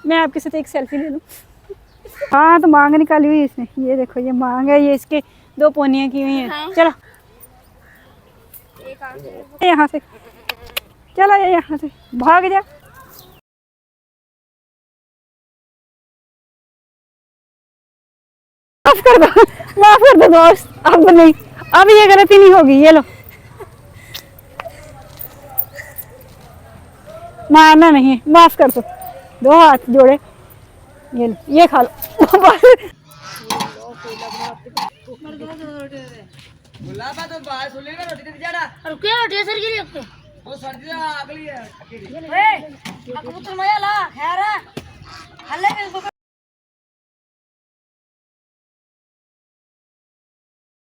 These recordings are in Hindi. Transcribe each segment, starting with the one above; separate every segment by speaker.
Speaker 1: मैं आपके साथ एक सेल्फी ले लूँ। हाँ तो मांग निकाली हुई इसने, ये देखो ये मांग है, ये इसके 2 पोनियाँ की हुई हैं। चलो यहाँ से, चला जा यहाँ से, भाग जा। माफ कर दो, माफ कर दो दोस्त, अब नहीं, अब ये गलती नहीं होगी। ये लो, मारना नहीं, माफ कर दो, 2 हाथ जोड़े, ये लो, ये खा लो।
Speaker 2: गुलाबा तो बाहर सुन लेगा रोटी दे जाना
Speaker 3: और क्या रोटी सर गिरी अपने
Speaker 2: वो सर्दी का अगली है
Speaker 3: ए कबूतर मजा ला खैर है हल्ले के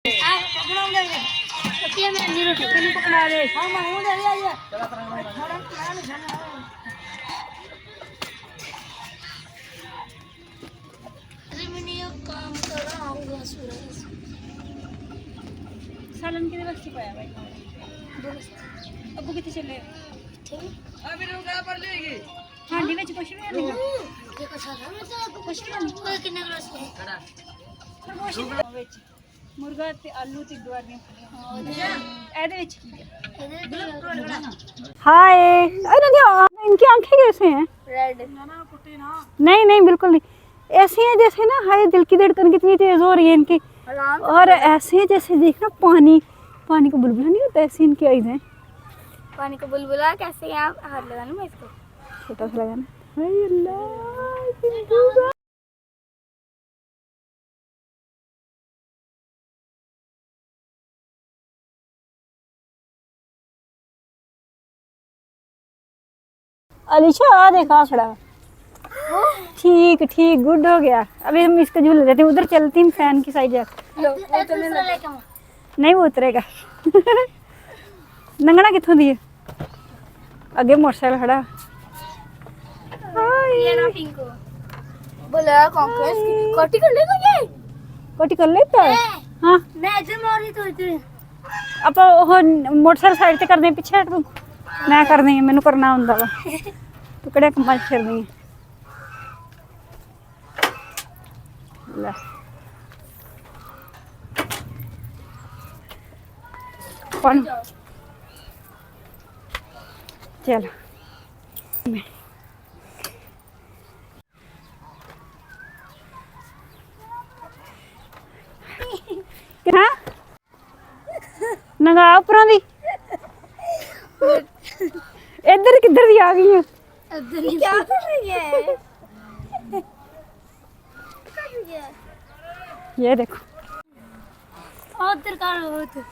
Speaker 3: आ पकड़ो ले रोटी में नी रोटी नहीं पकड़ा रे हां मैं हूं दे आइए चला तरह अरे मैंने ये काम कर रहा हूं सूरज
Speaker 1: सालन के बस पाया भाई। अबू कितने चले
Speaker 2: अभी तो कहां पर लेगी
Speaker 1: हांडी में कुछ भी नहीं
Speaker 3: देखो सारा मैं तो कुछ भी नहीं कितने ग्लास
Speaker 2: कड़ा
Speaker 1: ਵਿੱਚ मुर्गा ते आलू ते गवारियां ਇਹਦੇ ਵਿੱਚ ਕੀ ਹੈ। हाय अरे नहीं, इनकी आंखें कैसे हैं?
Speaker 3: रेड
Speaker 1: नहीं नहीं बिल्कुल नहीं, ऐसी हैं जैसे ना, हाय दिल की धड़कन कितनी तेज हो रही है इनकी, और ऐसे जैसे देखना पानी को बुलबुला नहीं होता, ऐसी इनकी आइज हैं।
Speaker 3: पानी को बुलबुला कैसे आप हाथ लगाना मैं इसको
Speaker 1: छोटा सा लगाना। हाय अल्लाह, अलीशा आ देखा खड़ा, ठीक ठीक गुड हो गया। अभी हम इसका झूले देते हैं, उधर चलती हैं फैन की साइड जा। नहीं वो उतरेगा। नंगना कितों दी है, अगे मोटरसाइकिल खड़ा।
Speaker 3: ये ना पिंको बोला कॉन्फ्रेंस कोटी कर लेगा ये
Speaker 1: कोटी कर लेता है। हाँ
Speaker 3: मैं इधर मारी तो इधर
Speaker 1: आप मोटरसाइकिल साइड से कर दें, पीछे हट तू, मैं कर देंगे, मैनू करना होंदा वा, तू कड़े कम्मा च फिर देंगे। ले कौन चल क्या नंगा उपरों दी इधर किधर दी आ गई है?
Speaker 3: क्या कर रही है
Speaker 1: ये देखो
Speaker 3: उधर कर उधर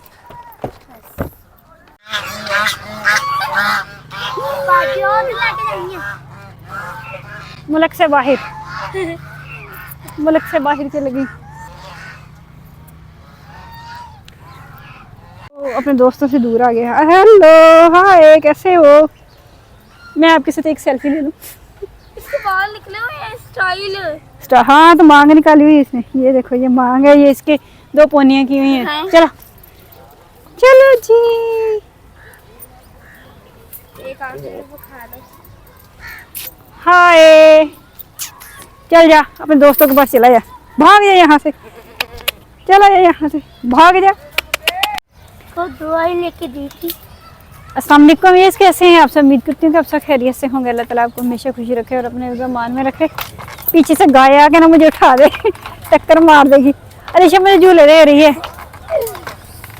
Speaker 1: मुल्क से बाहर मुल्क से बाहर चली गई। अपने दोस्तों से दूर आ गया। हेलो हाय कैसे हो, मैं आपके साथ एक सेल्फी ले लूं।
Speaker 3: इसके बाल निकले हुए हैं स्टाइल।
Speaker 1: हाँ तो मांग निकाली हुई इसने, ये देखो ये मांग है, ये इसके 2 पोनियाँ की हुई हैं। चलो चलो जी,
Speaker 3: एक वो खा लो।
Speaker 1: हाय चल जा, अपने दोस्तों के पास चला जा, भाग जा यहाँ से, चला जा यहाँ से, भाग जा।
Speaker 3: को दवाई लेके दी थी।
Speaker 1: अस्सलाम वालेकुम, ये कैसे हैं आप सब? उम्मीद करती हूँ कि आप सब खैरियत से होंगे। अल्लाह ताला आपको हमेशा खुशी रखे और अपने ईमान में रखे। पीछे से गाय आके ना मुझे उठा दे, टक्कर मार देगी। अलीशा मुझे झूले दे रही है,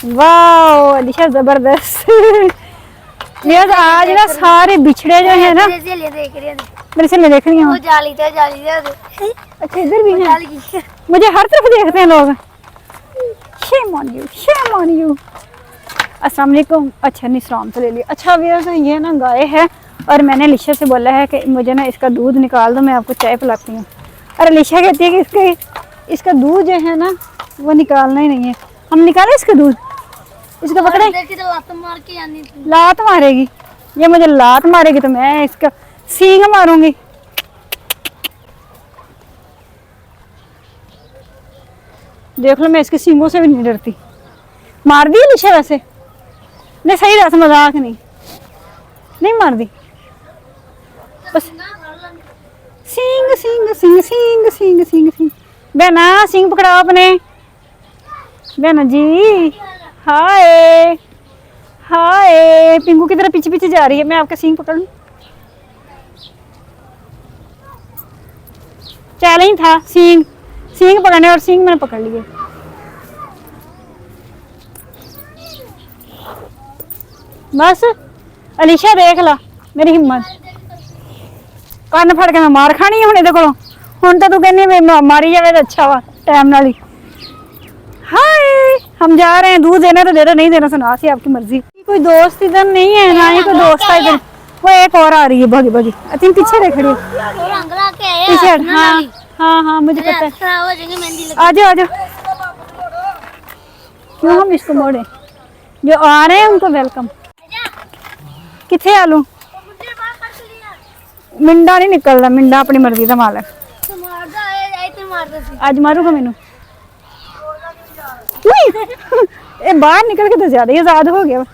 Speaker 1: वाह अलीशा जबरदस्त। यार आज ना सारे बिछड़े जो है ना,
Speaker 3: देख रही है
Speaker 1: मेरे से देख रही हूँ।
Speaker 3: जाली थे
Speaker 1: अच्छा इधर भी है, मुझे हर तरफ देखते हैं लोग। Shame on you, shame on you. अस्सलाम वालेकुम। अच्छा नहीं सलाम तो ले लिया। अच्छा भैया ये ना गाय है और मैंने अलीशा से बोला है कि मुझे ना इसका दूध निकाल दो, मैं आपको चाय पिलाती हूँ। और अलीशा कहती है कि इसका दूध जो है ना वो निकालना ही नहीं है। हम निकाले इसका दूध, इसको पकड़े,
Speaker 3: लात मार के आनी थी।
Speaker 1: लात मारेगी, ये मुझे लात मारेगी तो मैं इसका सींग मारूंगी। देख लो मैं इसके सींगों से भी नहीं डरती। मार दी अलीशा वैसे? नहीं सही रहा, मजाक नहीं मार दी, बस सींग सिंह सिंह सिंह सिंह सिंह सिंह। बहना सिंह पकड़ाओ अपने। बहना जी हाय हाय। पिंकू की तरह पीछे पीछे जा रही है। मैं आपका सिंह पकड़ लूं? चैलेंज था सिंह सिंह पकड़ने और सिंह मैंने पकड़ लिए। बस अलीशा देख ला मेरी हिम्मत। ਕੰਨ ਫੜ ਕੇ ਮੈਂ ਮਾਰ ਖਾਣੀ ਹੁਣ ਇਹਦੇ ਕੋਲੋਂ। ਹੁਣ ਤਾਂ ਤੂੰ ਕਹਿੰਦੀ मैं मारी जावे तो अच्छा वा टाइम नाल ही। हाय हम जा रहे हैं। दूध देना तो दे दो, नहीं देना सुना सी आपकी मर्जी। कोई दोस्त इधर नहीं है ना ही कोई दोस्त है इधर। वो एक और आ रही है भागी भागी। तुम पीछे देख रही हो
Speaker 3: रंग ला के आए
Speaker 1: पीछे। हाँ हाँ हाँ मुझे पता है।
Speaker 3: खराब हो जाएंगे मेहंदी लगी।
Speaker 1: आ जाओ आ जाओ। क्यों हम इसको मोड़े? जो आ रहे हैं उनको वेलकम। किथे आलू मिंडा नहीं निकलता। मिंडा अपनी मर्जी का मालक। आज मारूगा मैनू। ये बाहर निकल के तो ज्यादा ही आजाद हो गया।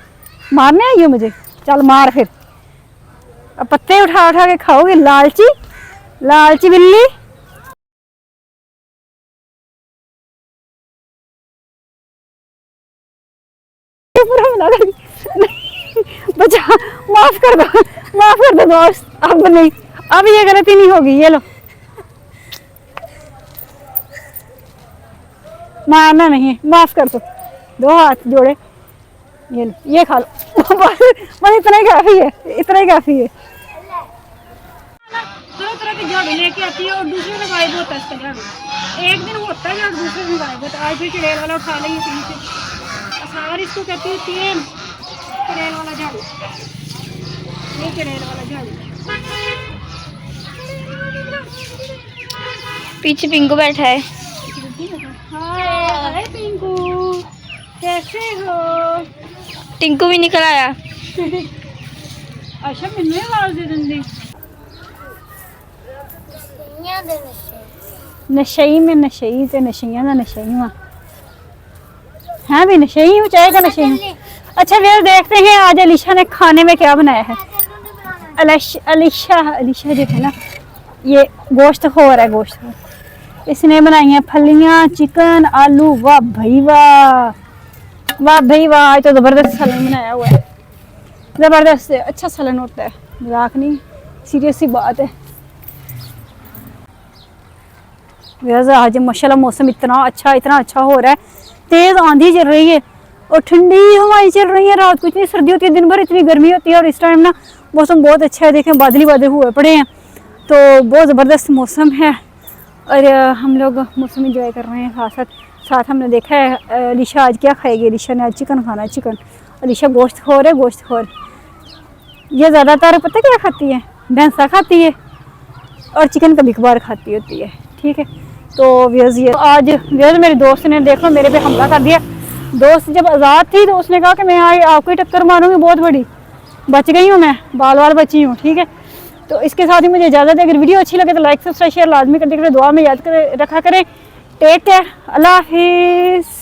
Speaker 1: मारने आई हो मुझे? चल मार फिर। अब पत्ते उठा उठा के खाओगे लालची लालची बिल्ली। बचा माफ कर दो दोस्त। अब नहीं, अब ये गलती नहीं होगी। ये लो मारना नहीं है, माफ कर दो हाथ जोड़े। ये लो ये खा लो। बस इतना ही काफी है, इतना ही काफी है। तरह तरह के झाड़ू लेके आती है और दूसरे में गायब होता है इसका झाड़ू। एक दिन होता है और दूसरे में गायब होता है। आज फिर चुड़ैल वाला उठा लेंगे कहीं से। असार इसको कहती है तेल चुड़ैल वाला झाड़ू। ये चुड़ैल वाला झाड़ू।
Speaker 3: पीछे पिंकू बैठा है।
Speaker 1: हाय पिंकू कैसे हो?
Speaker 3: टिंकू भी निकल आया।
Speaker 1: अच्छा मैंने आवाज दे देंगे। नशई में नशई से नशियां का नशई हुआ है भी नशई हूँ चाहे का नशई हूँ। अच्छा फिर देखते हैं आज अलीशा ने खाने में क्या बनाया है। अलीशा जो है ना ये गोश्त खोर है। गोश्त खोर इसने बनाई है फलियां चिकन आलू। वाह भाई वाह वाह भाई वाह। आज तो ज़बरदस्त सलन बनाया हुआ है। ज़बरदस्त अच्छा सलन होता है। मजाक नहीं सीरियस सी बात है। आज माशाल्लाह मौसम इतना अच्छा हो रहा है। तेज़ आंधी चल रही है और ठंडी हवाएं चल रही है। रात को इतनी सर्दी होती है, दिन भर इतनी गर्मी होती है और इस टाइम ना मौसम बहुत अच्छा है। देखें बादल ही बादल हुए पड़े हैं तो बहुत ज़बरदस्त मौसम है और हम लोग मौसम इंजॉय कर रहे हैं। साथ हमने देखा है अलीशा आज क्या खाएगी। अलीशा ने आज चिकन खाना है। चिकन अलीशा गोश्त खोर है। गोश्त खोर ये ज़्यादातर पता क्या खाती है? भैंसा खाती है और चिकन कभी कभार खाती होती है। ठीक है तो व्यूअर्स ये आज व्यूअर्स मेरे दोस्त ने देखो मेरे पे हमला कर दिया। दोस्त जब आज़ाद थी तो उसने कहा कि मैं आपको ही टक्कर मारूंगी बहुत बड़ी। बच गई हूँ मैं, बाल बची हूँ। ठीक है तो इसके साथ ही मुझे इजाज़त है। अगर वीडियो अच्छी लगे तो लाइक सब्सक्राइब शेयर लाजमी कर देकर दुआ में याद कर रखा करें। टेक केयर, अल्लाह हाफिज़।